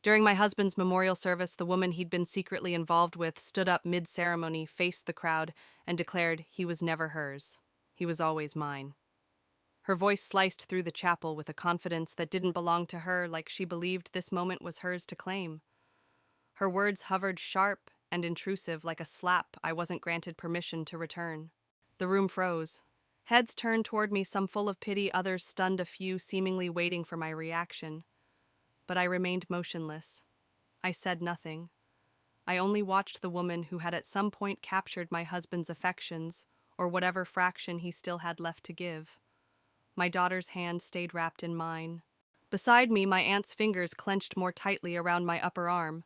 During my husband's memorial service, the woman he'd been secretly involved with stood up mid-ceremony, faced the crowd, and declared he was never hers. He was always mine. Her voice sliced through the chapel with a confidence that didn't belong to her, like she believed this moment was hers to claim. Her words hovered sharp and intrusive, like a slap I wasn't granted permission to return. The room froze. Heads turned toward me, some full of pity, others stunned, a few seemingly waiting for my reaction. But I remained motionless. I said nothing. I only watched the woman who had at some point captured my husband's affections, or whatever fraction he still had left to give. My daughter's hand stayed wrapped in mine. Beside me, my aunt's fingers clenched more tightly around my upper arm.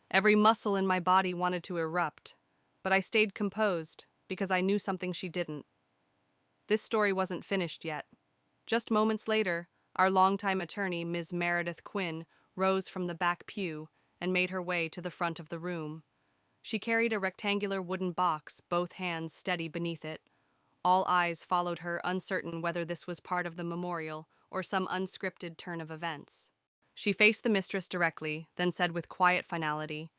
Every muscle in my body wanted to erupt, but I stayed composed because I knew something she didn't. This story wasn't finished yet. Just moments later, our longtime attorney, Ms. Meredith Quinn, rose from the back pew and made her way to the front of the room. She carried a rectangular wooden box, both hands steady beneath it. All eyes followed her, uncertain whether this was part of the memorial or some unscripted turn of events. She faced the mistress directly, then said with quiet finality,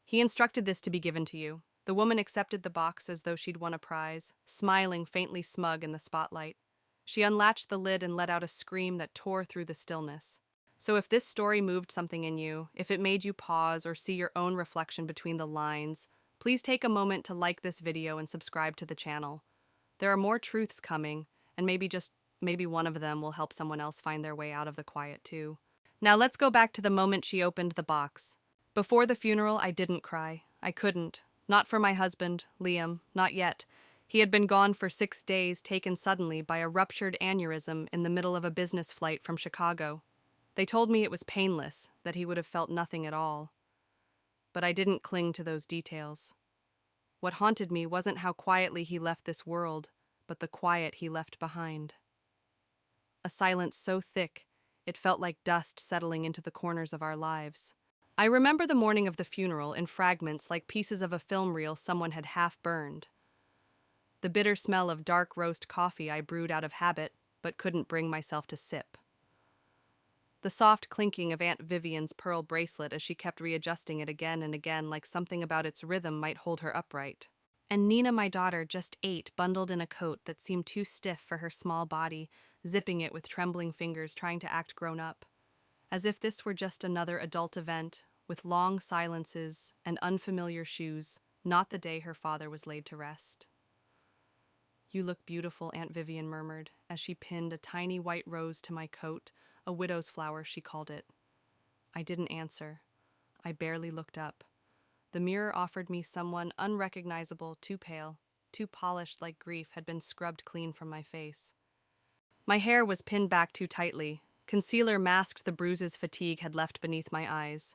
"He instructed this to be given to you." The woman accepted the box as though she'd won a prize, smiling faintly smug in the spotlight. She unlatched the lid and let out a scream that tore through the stillness. So if this story moved something in you, if it made you pause or see your own reflection between the lines, please take a moment to like this video and subscribe to the channel. There are more truths coming, and maybe one of them will help someone else find their way out of the quiet too. Now let's go back to the moment she opened the box. Before the funeral, I didn't cry. I couldn't. Not for my husband, Liam, not yet. He had been gone for 6 days, taken suddenly by a ruptured aneurysm in the middle of a business flight from Chicago. They told me it was painless, that he would have felt nothing at all. But I didn't cling to those details. What haunted me wasn't how quietly he left this world, but the quiet he left behind. A silence so thick, it felt like dust settling into the corners of our lives. I remember the morning of the funeral in fragments like pieces of a film reel someone had half burned. The bitter smell of dark roast coffee I brewed out of habit, but couldn't bring myself to sip. The soft clinking of Aunt Vivian's pearl bracelet as she kept readjusting it again and again, like something about its rhythm might hold her upright. And Nina, my daughter, just ate, bundled in a coat that seemed too stiff for her small body, zipping it with trembling fingers, trying to act grown up. As if this were just another adult event, with long silences and unfamiliar shoes, not the day her father was laid to rest. "You look beautiful," Aunt Vivian murmured, as she pinned a tiny white rose to my coat, a widow's flower, she called it. I didn't answer. I barely looked up. The mirror offered me someone unrecognizable, too pale, too polished, like grief had been scrubbed clean from my face. My hair was pinned back too tightly. Concealer masked the bruises fatigue had left beneath my eyes.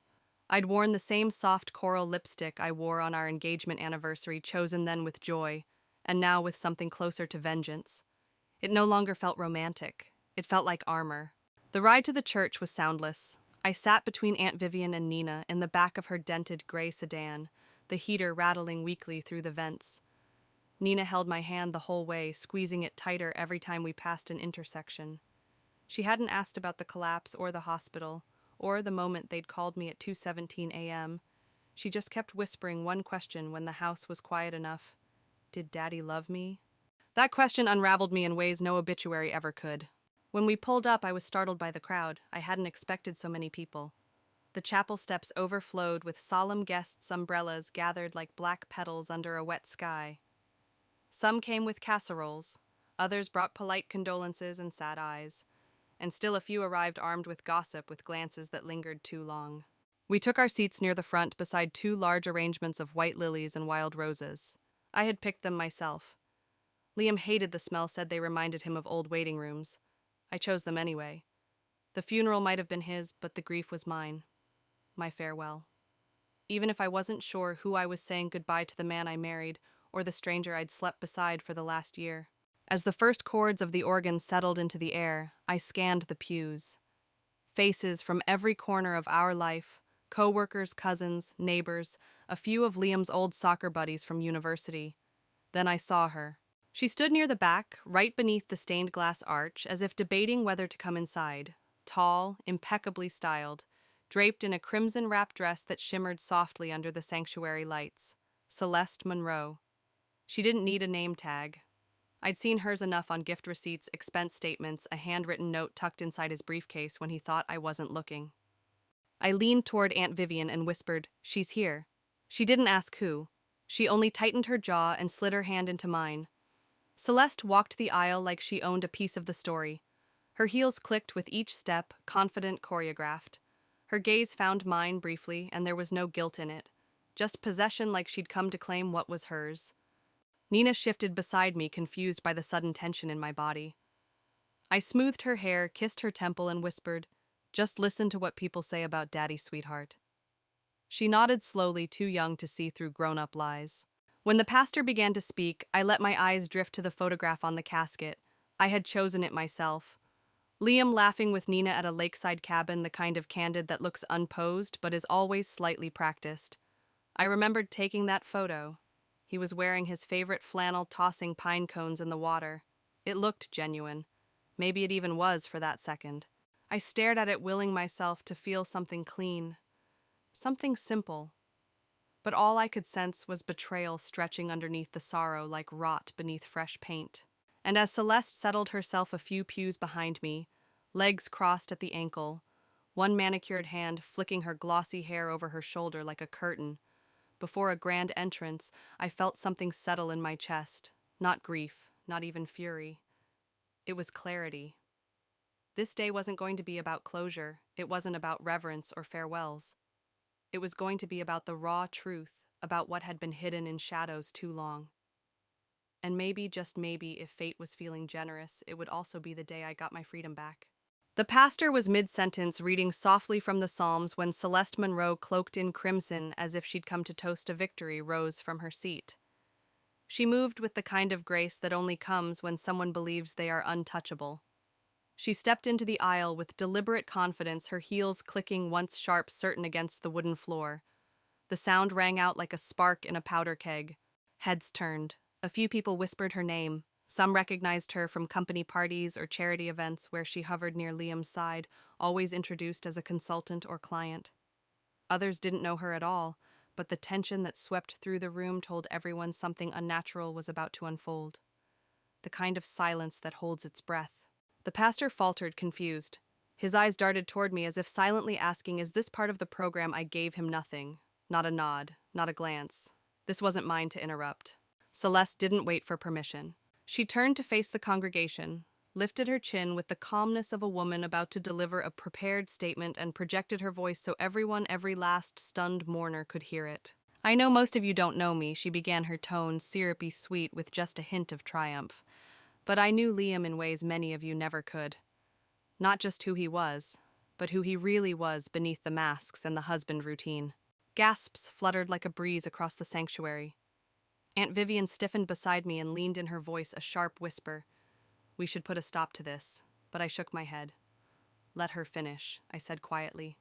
I'd worn the same soft coral lipstick I wore on our engagement anniversary, chosen then with joy, and now with something closer to vengeance. It no longer felt romantic. It felt like armor. The ride to the church was soundless. I sat between Aunt Vivian and Nina in the back of her dented gray sedan, the heater rattling weakly through the vents. Nina held my hand the whole way, squeezing it tighter every time we passed an intersection. She hadn't asked about the collapse or the hospital, or the moment they'd called me at 2:17 a.m. She just kept whispering one question when the house was quiet enough. Did Daddy love me? That question unraveled me in ways no obituary ever could. When we pulled up, I was startled by the crowd. I hadn't expected so many people. The chapel steps overflowed with solemn guests' umbrellas gathered like black petals under a wet sky. Some came with casseroles, others brought polite condolences and sad eyes, and still a few arrived armed with gossip with glances that lingered too long. We took our seats near the front beside 2 large arrangements of white lilies and wild roses. I had picked them myself. Liam hated the smell, said they reminded him of old waiting rooms. I chose them anyway. The funeral might have been his, but the grief was mine. My farewell. Even if I wasn't sure who I was saying goodbye to, the man I married, or the stranger I'd slept beside for the last year. As the first chords of the organ settled into the air, I scanned the pews. Faces from every corner of our life, co-workers, cousins, neighbors, a few of Liam's old soccer buddies from university. Then I saw her. She stood near the back, right beneath the stained glass arch, as if debating whether to come inside. Tall, impeccably styled, draped in a crimson wrap dress that shimmered softly under the sanctuary lights. Celeste Monroe. She didn't need a name tag. I'd seen hers enough on gift receipts, expense statements, a handwritten note tucked inside his briefcase when he thought I wasn't looking. I leaned toward Aunt Vivian and whispered, "She's here." She didn't ask who. She only tightened her jaw and slid her hand into mine. Celeste walked the aisle like she owned a piece of the story. Her heels clicked with each step, confident, choreographed. Her gaze found mine briefly, and there was no guilt in it. Just possession, like she'd come to claim what was hers. Nina shifted beside me, confused by the sudden tension in my body. I smoothed her hair, kissed her temple, and whispered, "Just listen to what people say about Daddy, sweetheart." She nodded slowly, too young to see through grown-up lies. When the pastor began to speak, I let my eyes drift to the photograph on the casket. I had chosen it myself. Liam laughing with Nina at a lakeside cabin, the kind of candid that looks unposed but is always slightly practiced. I remembered taking that photo. He was wearing his favorite flannel, tossing pine cones in the water. It looked genuine. Maybe it even was for that second. I stared at it, willing myself to feel something clean. Something simple. But all I could sense was betrayal stretching underneath the sorrow like rot beneath fresh paint. And as Celeste settled herself a few pews behind me, legs crossed at the ankle, one manicured hand flicking her glossy hair over her shoulder like a curtain, before a grand entrance, I felt something settle in my chest. Not grief, not even fury. It was clarity. This day wasn't going to be about closure. It wasn't about reverence or farewells. It was going to be about the raw truth, about what had been hidden in shadows too long. And maybe, just maybe, if fate was feeling generous, it would also be the day I got my freedom back. The pastor was mid-sentence, reading softly from the Psalms, when Celeste Monroe, cloaked in crimson as if she'd come to toast a victory, rose from her seat. She moved with the kind of grace that only comes when someone believes they are untouchable. She stepped into the aisle with deliberate confidence, her heels clicking once sharp, certain against the wooden floor. The sound rang out like a spark in a powder keg. Heads turned. A few people whispered her name. Some recognized her from company parties or charity events where she hovered near Liam's side, always introduced as a consultant or client. Others didn't know her at all, but the tension that swept through the room told everyone something unnatural was about to unfold. The kind of silence that holds its breath. The pastor faltered, confused. His eyes darted toward me as if silently asking, "Is this part of the program?" I gave him nothing. Not a nod, not a glance. This wasn't mine to interrupt. Celeste didn't wait for permission. She turned to face the congregation, lifted her chin with the calmness of a woman about to deliver a prepared statement, and projected her voice so everyone, every last stunned mourner, could hear it. "I know most of you don't know me," she began, her tone syrupy sweet with just a hint of triumph. "But I knew Liam in ways many of you never could. Not just who he was, but who he really was beneath the masks and the husband routine." Gasps fluttered like a breeze across the sanctuary. Aunt Vivian stiffened beside me and leaned in her voice a sharp whisper. "We should put a stop to this," but I shook my head. "Let her finish," I said quietly.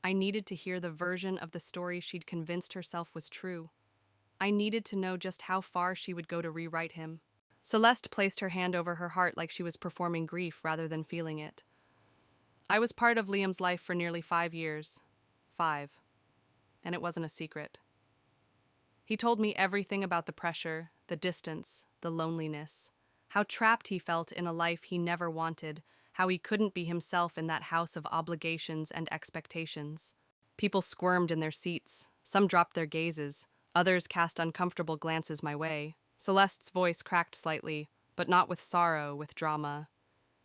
I needed to hear the version of the story she'd convinced herself was true. I needed to know just how far she would go to rewrite him. Celeste placed her hand over her heart like she was performing grief rather than feeling it. "I was part of Liam's life for nearly 5 years. 5. And it wasn't a secret. He told me everything about the pressure, the distance, the loneliness, how trapped he felt in a life he never wanted, how he couldn't be himself in that house of obligations and expectations. People squirmed in their seats, some dropped their gazes, others cast uncomfortable glances my way. Celeste's voice cracked slightly, but not with sorrow, with drama.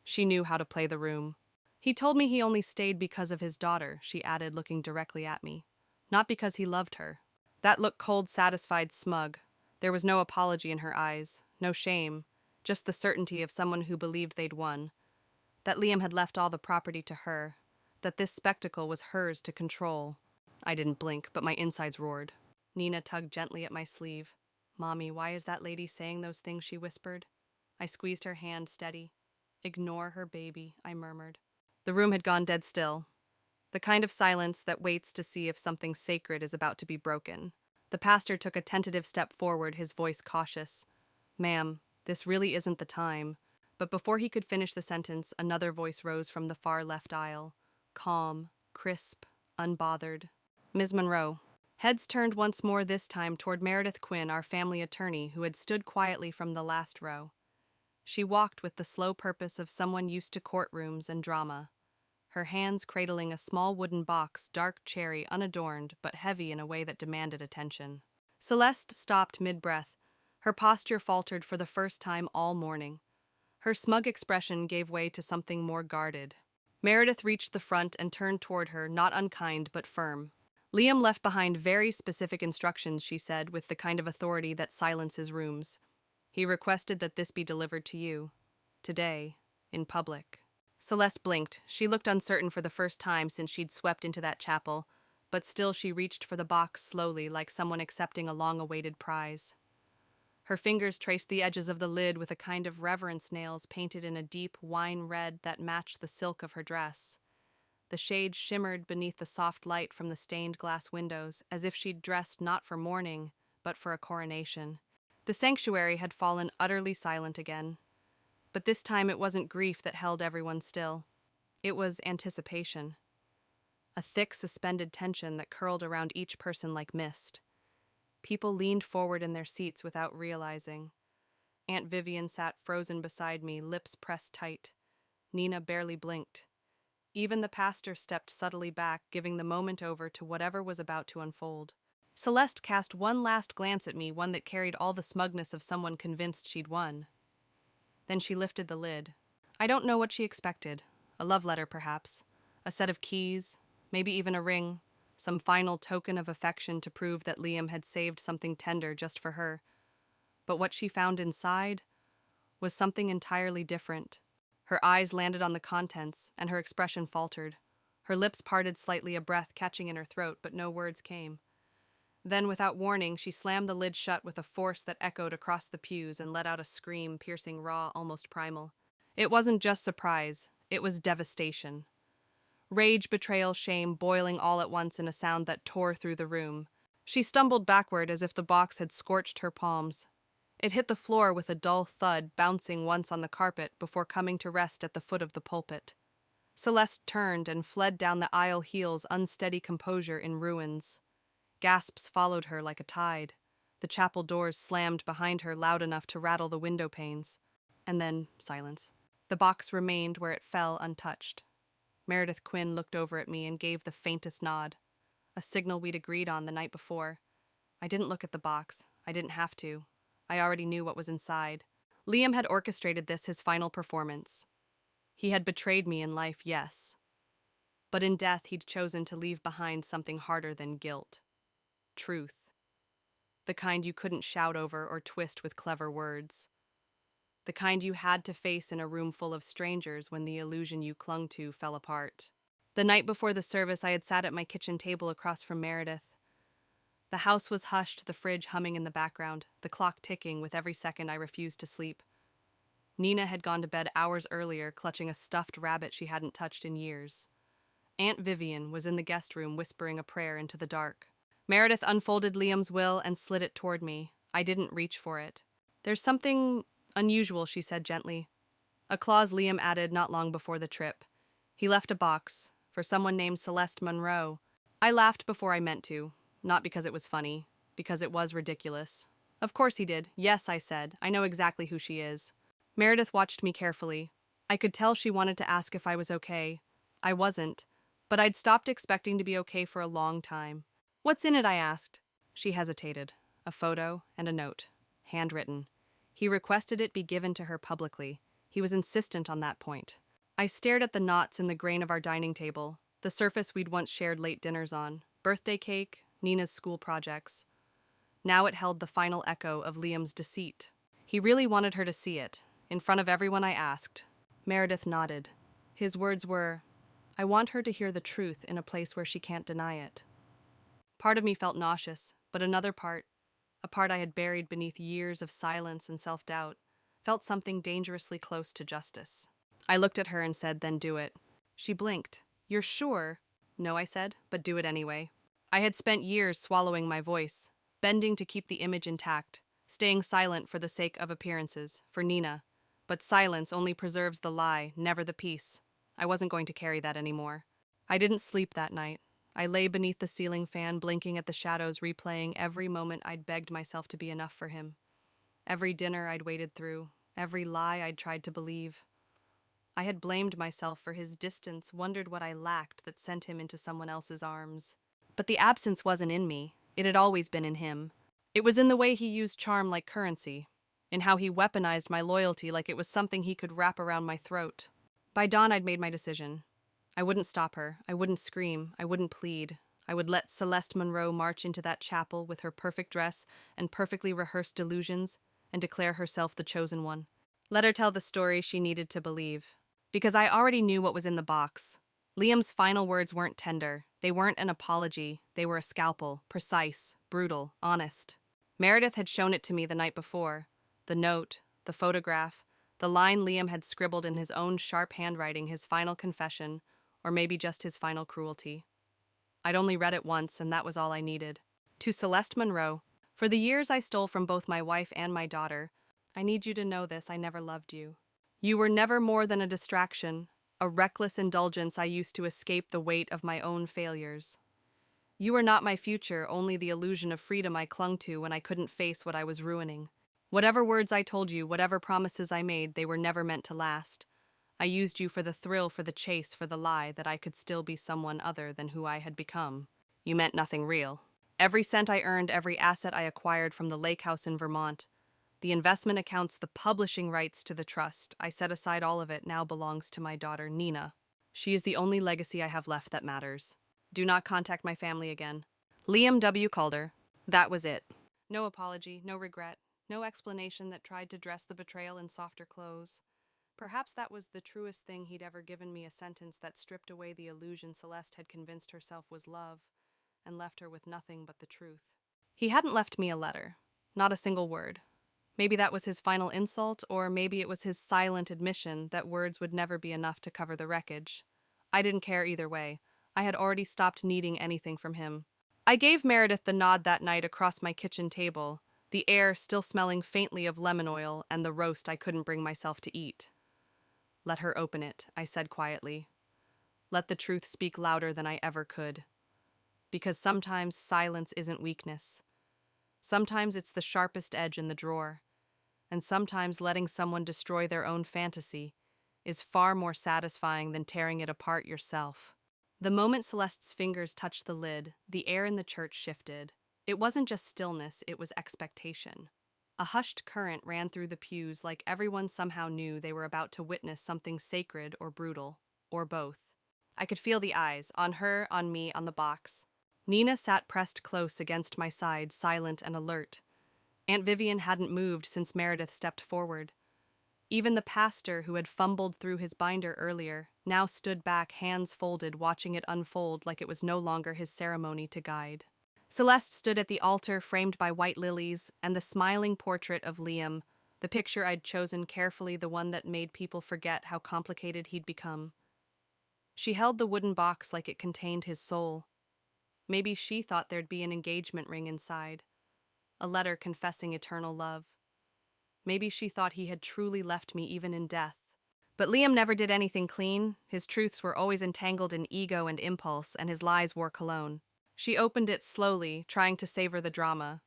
She knew how to play the room. "He told me he only stayed because of his daughter," she added, looking directly at me. "Not because he loved her." That looked cold, satisfied, smug. There was no apology in her eyes, no shame, just the certainty of someone who believed they'd won. That Liam had left all the property to her, that this spectacle was hers to control. I didn't blink, but my insides roared. Nina tugged gently at my sleeve. "Mommy, why is that lady saying those things?" she whispered. I squeezed her hand steady. "Ignore her, baby," I murmured. The room had gone dead still. The kind of silence that waits to see if something sacred is about to be broken. The pastor took a tentative step forward, his voice cautious. "Ma'am, this really isn't the time." But before he could finish the sentence, another voice rose from the far left aisle. Calm, crisp, unbothered. Ms. Monroe. Heads turned once more, this time toward Meredith Quinn, our family attorney, who had stood quietly from the last row. She walked with the slow purpose of someone used to courtrooms and drama, her hands cradling a small wooden box, dark cherry, unadorned, but heavy in a way that demanded attention. Celeste stopped mid-breath. Her posture faltered for the first time all morning. Her smug expression gave way to something more guarded. Meredith reached the front and turned toward her, not unkind but firm. Liam left behind very specific instructions, she said, with the kind of authority that silences rooms. He requested that this be delivered to you. Today. In public. Celeste blinked. She looked uncertain for the first time since she'd swept into that chapel, but still she reached for the box slowly, like someone accepting a long-awaited prize. Her fingers traced the edges of the lid with a kind of reverence, nails painted in a deep wine red that matched the silk of her dress. The shade shimmered beneath the soft light from the stained glass windows, as if she'd dressed not for mourning, but for a coronation. The sanctuary had fallen utterly silent again. But this time it wasn't grief that held everyone still. It was anticipation. A thick, suspended tension that curled around each person like mist. People leaned forward in their seats without realizing. Aunt Vivian sat frozen beside me, lips pressed tight. Nina barely blinked. Even the pastor stepped subtly back, giving the moment over to whatever was about to unfold. Celeste cast one last glance at me, one that carried all the smugness of someone convinced she'd won. Then she lifted the lid. I don't know what she expected. A love letter, perhaps. A set of keys. Maybe even a ring. Some final token of affection to prove that Liam had saved something tender just for her. But what she found inside was something entirely different. Her eyes landed on the contents, and her expression faltered. Her lips parted slightly, a breath catching in her throat, but no words came. Then, without warning, she slammed the lid shut with a force that echoed across the pews and let out a scream, piercing, raw, almost primal. It wasn't just surprise, it was devastation. Rage, betrayal, shame boiling all at once in a sound that tore through the room. She stumbled backward as if the box had scorched her palms. It hit the floor with a dull thud, bouncing once on the carpet before coming to rest at the foot of the pulpit. Celeste turned and fled down the aisle, heels, unsteady composure in ruins. Gasps followed her like a tide. The chapel doors slammed behind her loud enough to rattle the window panes. And then silence. The box remained where it fell, untouched. Meredith Quinn looked over at me and gave the faintest nod. A signal we'd agreed on the night before. I didn't look at the box. I didn't have to. I already knew what was inside. Liam had orchestrated this, his final performance. He had betrayed me in life, yes. But in death he'd chosen to leave behind something harder than guilt. Truth. The kind you couldn't shout over or twist with clever words. The kind you had to face in a room full of strangers when the illusion you clung to fell apart. The night before the service, I had sat at my kitchen table across from Meredith. The house was hushed, the fridge humming in the background, the clock ticking with every second I refused to sleep. Nina had gone to bed hours earlier, clutching a stuffed rabbit she hadn't touched in years. Aunt Vivian was in the guest room whispering a prayer into the dark. Meredith unfolded Liam's will and slid it toward me. I didn't reach for it. There's something unusual, she said gently. A clause Liam added not long before the trip. He left a box for someone named Celeste Monroe. I laughed before I meant to, not because it was funny, because it was ridiculous. Of course he did. Yes, I said. I know exactly who she is. Meredith watched me carefully. I could tell she wanted to ask if I was okay. I wasn't, but I'd stopped expecting to be okay for a long time. What's in it, I asked. She hesitated. A photo and a note. Handwritten. He requested it be given to her publicly. He was insistent on that point. I stared at the knots in the grain of our dining table, the surface we'd once shared late dinners on. Birthday cake, Nina's school projects. Now it held the final echo of Liam's deceit. He really wanted her to see it. In front of everyone, I asked. Meredith nodded. His words were, I want her to hear the truth in a place where she can't deny it. Part of me felt nauseous, but another part, a part I had buried beneath years of silence and self-doubt, felt something dangerously close to justice. I looked at her and said, then do it. She blinked. You're sure? No, I said, but do it anyway. I had spent years swallowing my voice, bending to keep the image intact, staying silent for the sake of appearances, for Nina. But silence only preserves the lie, never the peace. I wasn't going to carry that anymore. I didn't sleep that night. I lay beneath the ceiling fan, blinking at the shadows, replaying every moment I'd begged myself to be enough for him. Every dinner I'd waited through, every lie I'd tried to believe. I had blamed myself for his distance, wondered what I lacked that sent him into someone else's arms. But the absence wasn't in me. It had always been in him. It was in the way he used charm like currency, in how he weaponized my loyalty like it was something he could wrap around my throat. By dawn, I'd made my decision. I wouldn't stop her. I wouldn't scream. I wouldn't plead. I would let Celeste Monroe march into that chapel with her perfect dress and perfectly rehearsed delusions and declare herself the chosen one. Let her tell the story she needed to believe. Because I already knew what was in the box. Liam's final words weren't tender. They weren't an apology. They were a scalpel, precise, brutal, honest. Meredith had shown it to me the night before. The note, the photograph, the line Liam had scribbled in his own sharp handwriting, his final confession, or maybe just his final cruelty. I'd only read it once, and that was all I needed. To Celeste Monroe, for the years I stole from both my wife and my daughter, I need you to know this: I never loved you. You were never more than a distraction, a reckless indulgence I used to escape the weight of my own failures. You were not my future, only the illusion of freedom I clung to when I couldn't face what I was ruining. Whatever words I told you, whatever promises I made, they were never meant to last. I used you for the thrill, for the chase, for the lie that I could still be someone other than who I had become. You meant nothing real. Every cent I earned, every asset I acquired from the lake house in Vermont, the investment accounts, the publishing rights to the trust, I set aside all of it, now belongs to my daughter, Nina. She is the only legacy I have left that matters. Do not contact my family again. Liam W. Calder. That was it. No apology, no regret, no explanation that tried to dress the betrayal in softer clothes. Perhaps that was the truest thing he'd ever given me, a sentence that stripped away the illusion Celeste had convinced herself was love, and left her with nothing but the truth. He hadn't left me a letter. Not a single word. Maybe that was his final insult, or maybe it was his silent admission that words would never be enough to cover the wreckage. I didn't care either way. I had already stopped needing anything from him. I gave Meredith the nod that night across my kitchen table, the air still smelling faintly of lemon oil and the roast I couldn't bring myself to eat. Let her open it, I said quietly. Let the truth speak louder than I ever could. Because sometimes silence isn't weakness. Sometimes it's the sharpest edge in the drawer. And sometimes letting someone destroy their own fantasy is far more satisfying than tearing it apart yourself. The moment Celeste's fingers touched the lid, the air in the church shifted. It wasn't just stillness, it was expectation. A hushed current ran through the pews, like everyone somehow knew they were about to witness something sacred or brutal, or both. I could feel the eyes, on her, on me, on the box. Nina sat pressed close against my side, silent and alert. Aunt Vivian hadn't moved since Meredith stepped forward. Even the pastor, who had fumbled through his binder earlier, now stood back, hands folded, watching it unfold like it was no longer his ceremony to guide. Celeste stood at the altar, framed by white lilies, and the smiling portrait of Liam, the picture I'd chosen carefully, the one that made people forget how complicated he'd become. She held the wooden box like it contained his soul. Maybe she thought there'd be an engagement ring inside, a letter confessing eternal love. Maybe she thought he had truly left me even in death. But Liam never did anything clean. His truths were always entangled in ego and impulse, and his lies wore cologne. She opened it slowly, trying to savor the drama.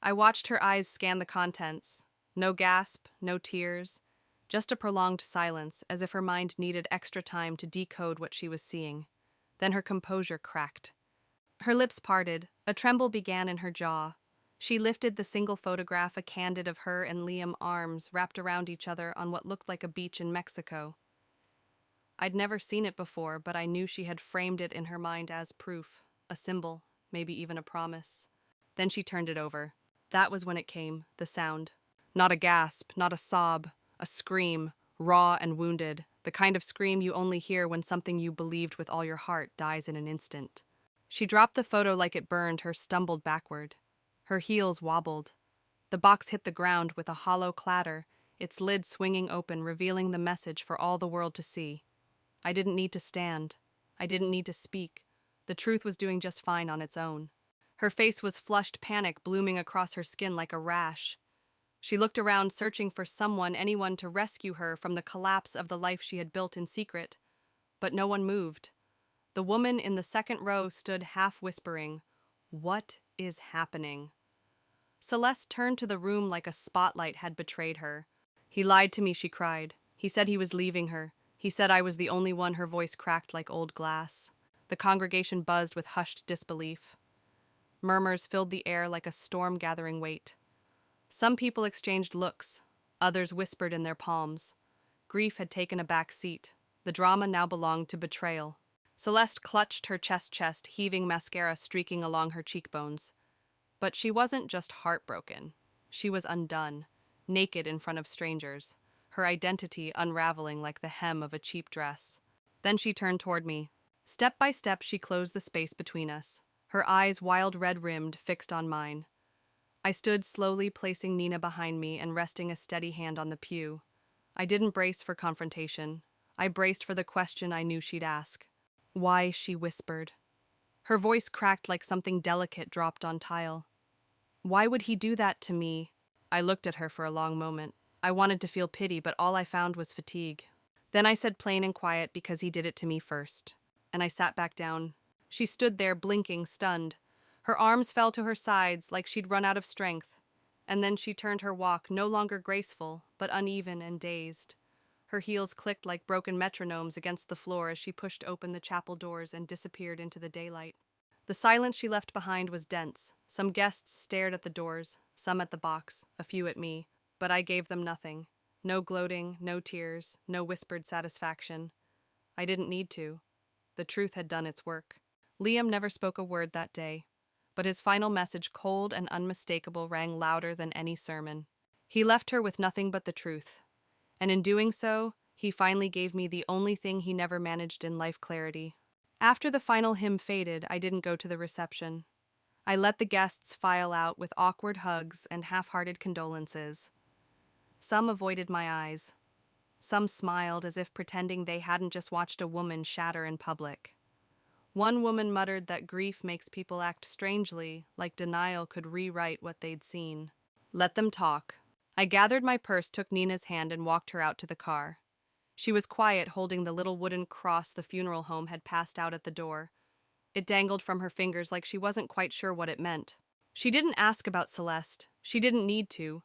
I watched her eyes scan the contents. No gasp, no tears, just a prolonged silence, as if her mind needed extra time to decode what she was seeing. Then her composure cracked. Her lips parted. A tremble began in her jaw. She lifted the single photograph, a candid of her and Liam, arms wrapped around each other on what looked like a beach in Mexico. I'd never seen it before, but I knew she had framed it in her mind as proof, a symbol, maybe even a promise. Then she turned it over. That was when it came, the sound. Not a gasp, not a sob, a scream, raw and wounded, the kind of scream you only hear when something you believed with all your heart dies in an instant. She dropped the photo like it burned her, stumbled backward. Her heels wobbled. The box hit the ground with a hollow clatter, its lid swinging open, revealing the message for all the world to see. I didn't need to stand. I didn't need to speak. The truth was doing just fine on its own. Her face was flushed, panic blooming across her skin like a rash. She looked around, searching for someone, anyone to rescue her from the collapse of the life she had built in secret. But no one moved. The woman in the second row stood half whispering, "What is happening?" Celeste turned to the room like a spotlight had betrayed her. "He lied to me," she cried. "He said he was leaving her. He said I was the only one." Her voice cracked like old glass. The congregation buzzed with hushed disbelief. Murmurs filled the air like a storm-gathering weight. Some people exchanged looks. Others whispered in their palms. Grief had taken a back seat. The drama now belonged to betrayal. Celeste clutched her chest, heaving mascara streaking along her cheekbones. But she wasn't just heartbroken. She was undone, naked in front of strangers, her identity unraveling like the hem of a cheap dress. Then she turned toward me. Step by step, she closed the space between us, her eyes wild red-rimmed, fixed on mine. I stood slowly, placing Nina behind me and resting a steady hand on the pew. I didn't brace for confrontation. I braced for the question I knew she'd ask. "Why?" she whispered. Her voice cracked like something delicate dropped on tile. "Why would he do that to me?" I looked at her for a long moment. I wanted to feel pity, but all I found was fatigue. Then I said plain and quiet, "Because he did it to me first." And I sat back down. She stood there, blinking, stunned. Her arms fell to her sides like she'd run out of strength. And then she turned her walk, no longer graceful, but uneven and dazed. Her heels clicked like broken metronomes against the floor as she pushed open the chapel doors and disappeared into the daylight. The silence she left behind was dense. Some guests stared at the doors, some at the box, a few at me, but I gave them nothing. No gloating, no tears, no whispered satisfaction. I didn't need to. The truth had done its work. Liam never spoke a word that day, but his final message, cold and unmistakable, rang louder than any sermon. He left her with nothing but the truth. And in doing so, he finally gave me the only thing he never managed in life: clarity. After the final hymn faded, I didn't go to the reception. I let the guests file out with awkward hugs and half-hearted condolences. Some avoided my eyes. Some smiled as if pretending they hadn't just watched a woman shatter in public. One woman muttered that grief makes people act strangely, like denial could rewrite what they'd seen. Let them talk. I gathered my purse, took Nina's hand, and walked her out to the car. She was quiet, holding the little wooden cross the funeral home had passed out at the door. It dangled from her fingers like she wasn't quite sure what it meant. She didn't ask about Celeste. She didn't need to.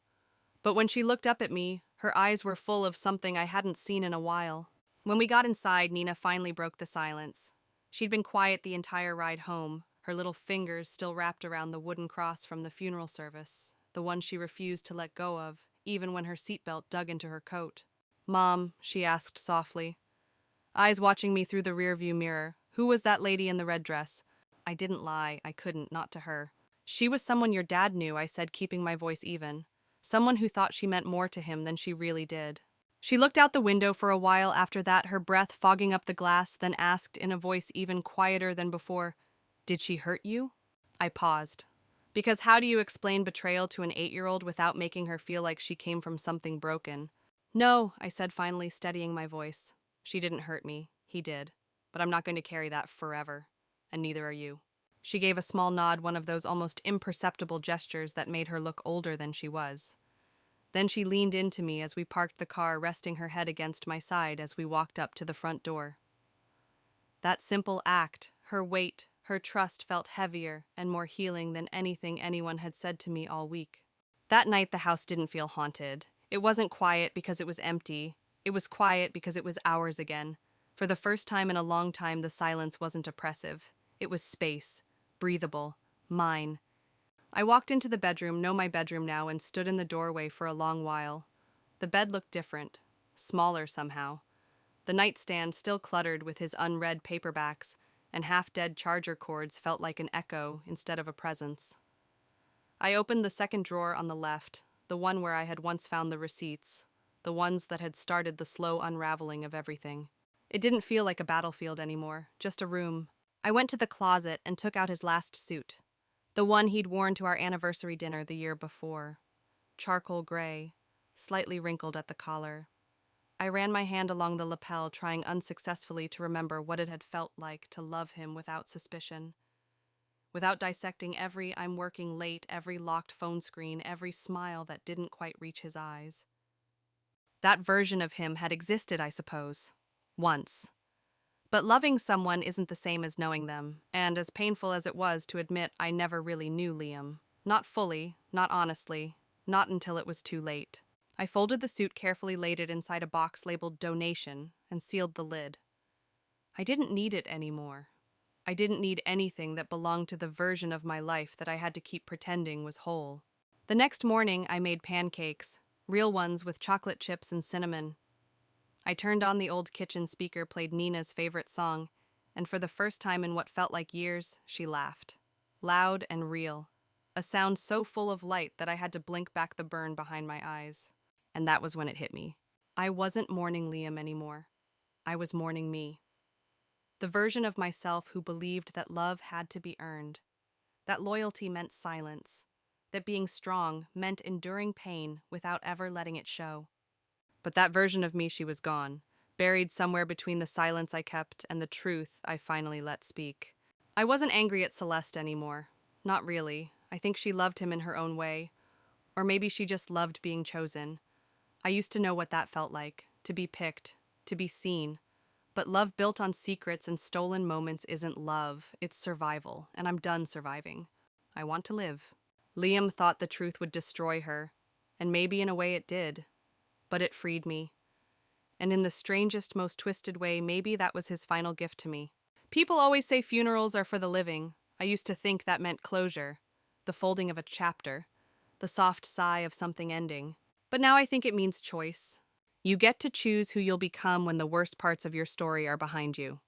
But when she looked up at me, her eyes were full of something I hadn't seen in a while. When we got inside, Nina finally broke the silence. She'd been quiet the entire ride home, her little fingers still wrapped around the wooden cross from the funeral service, the one she refused to let go of, even when her seatbelt dug into her coat. "Mom," she asked softly, eyes watching me through the rearview mirror, "who was that lady in the red dress?" I didn't lie. I couldn't, not to her. "She was someone your dad knew," I said, keeping my voice even. "Someone who thought she meant more to him than she really did." She looked out the window for a while after that, her breath fogging up the glass, then asked in a voice even quieter than before, "Did she hurt you?" I paused. Because how do you explain betrayal to an 8-year-old without making her feel like she came from something broken? "No," I said, finally steadying my voice. "She didn't hurt me. He did. But I'm not going to carry that forever. And neither are you." She gave a small nod, one of those almost imperceptible gestures that made her look older than she was. Then she leaned into me as we parked the car, resting her head against my side as we walked up to the front door. That simple act, her weight, her trust felt heavier and more healing than anything anyone had said to me all week. That night, the house didn't feel haunted. It wasn't quiet because it was empty. It was quiet because it was ours again. For the first time in a long time, the silence wasn't oppressive. It was space, breathable, mine. I walked into the bedroom, my bedroom now, and stood in the doorway for a long while. The bed looked different, smaller somehow. The nightstand, still cluttered with his unread paperbacks and half-dead charger cords, felt like an echo instead of a presence. I opened the second drawer on the left, the one where I had once found the receipts, the ones that had started the slow unraveling of everything. It didn't feel like a battlefield anymore, just a room. I went to the closet and took out his last suit, the one he'd worn to our anniversary dinner the year before. Charcoal gray, slightly wrinkled at the collar. I ran my hand along the lapel, trying unsuccessfully to remember what it had felt like to love him without suspicion. Without dissecting every "I'm working late," every locked phone screen, every smile that didn't quite reach his eyes. That version of him had existed, I suppose. Once. But loving someone isn't the same as knowing them, and as painful as it was to admit, I never really knew Liam. Not fully, not honestly, not until it was too late. I folded the suit, carefully laid it inside a box labeled donation, and sealed the lid. I didn't need it anymore. I didn't need anything that belonged to the version of my life that I had to keep pretending was whole. The next morning, I made pancakes, real ones with chocolate chips and cinnamon. I turned on the old kitchen speaker, played Nina's favorite song, and for the first time in what felt like years, she laughed. Loud and real. A sound so full of light that I had to blink back the burn behind my eyes. And that was when it hit me. I wasn't mourning Liam anymore. I was mourning me. The version of myself who believed that love had to be earned, that loyalty meant silence, that being strong meant enduring pain without ever letting it show. But that version of me, she was gone, buried somewhere between the silence I kept and the truth I finally let speak. I wasn't angry at Celeste anymore. Not really. I think she loved him in her own way. Or maybe she just loved being chosen. I used to know what that felt like, to be picked, to be seen. But love built on secrets and stolen moments isn't love, it's survival, and I'm done surviving. I want to live. Liam thought the truth would destroy her, and maybe in a way it did. But it freed me. And in the strangest, most twisted way, maybe that was his final gift to me. People always say funerals are for the living. I used to think that meant closure, the folding of a chapter, the soft sigh of something ending. But now I think it means choice. You get to choose who you'll become when the worst parts of your story are behind you.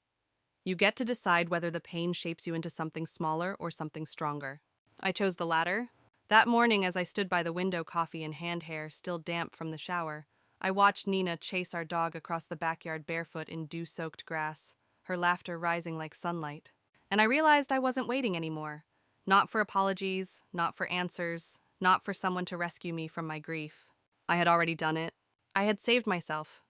You get to decide whether the pain shapes you into something smaller or something stronger. I chose the latter. That morning, as I stood by the window, coffee in hand, hair still damp from the shower, I watched Nina chase our dog across the backyard barefoot in dew-soaked grass, her laughter rising like sunlight. And I realized I wasn't waiting anymore. Not for apologies, not for answers, not for someone to rescue me from my grief. I had already done it. I had saved myself.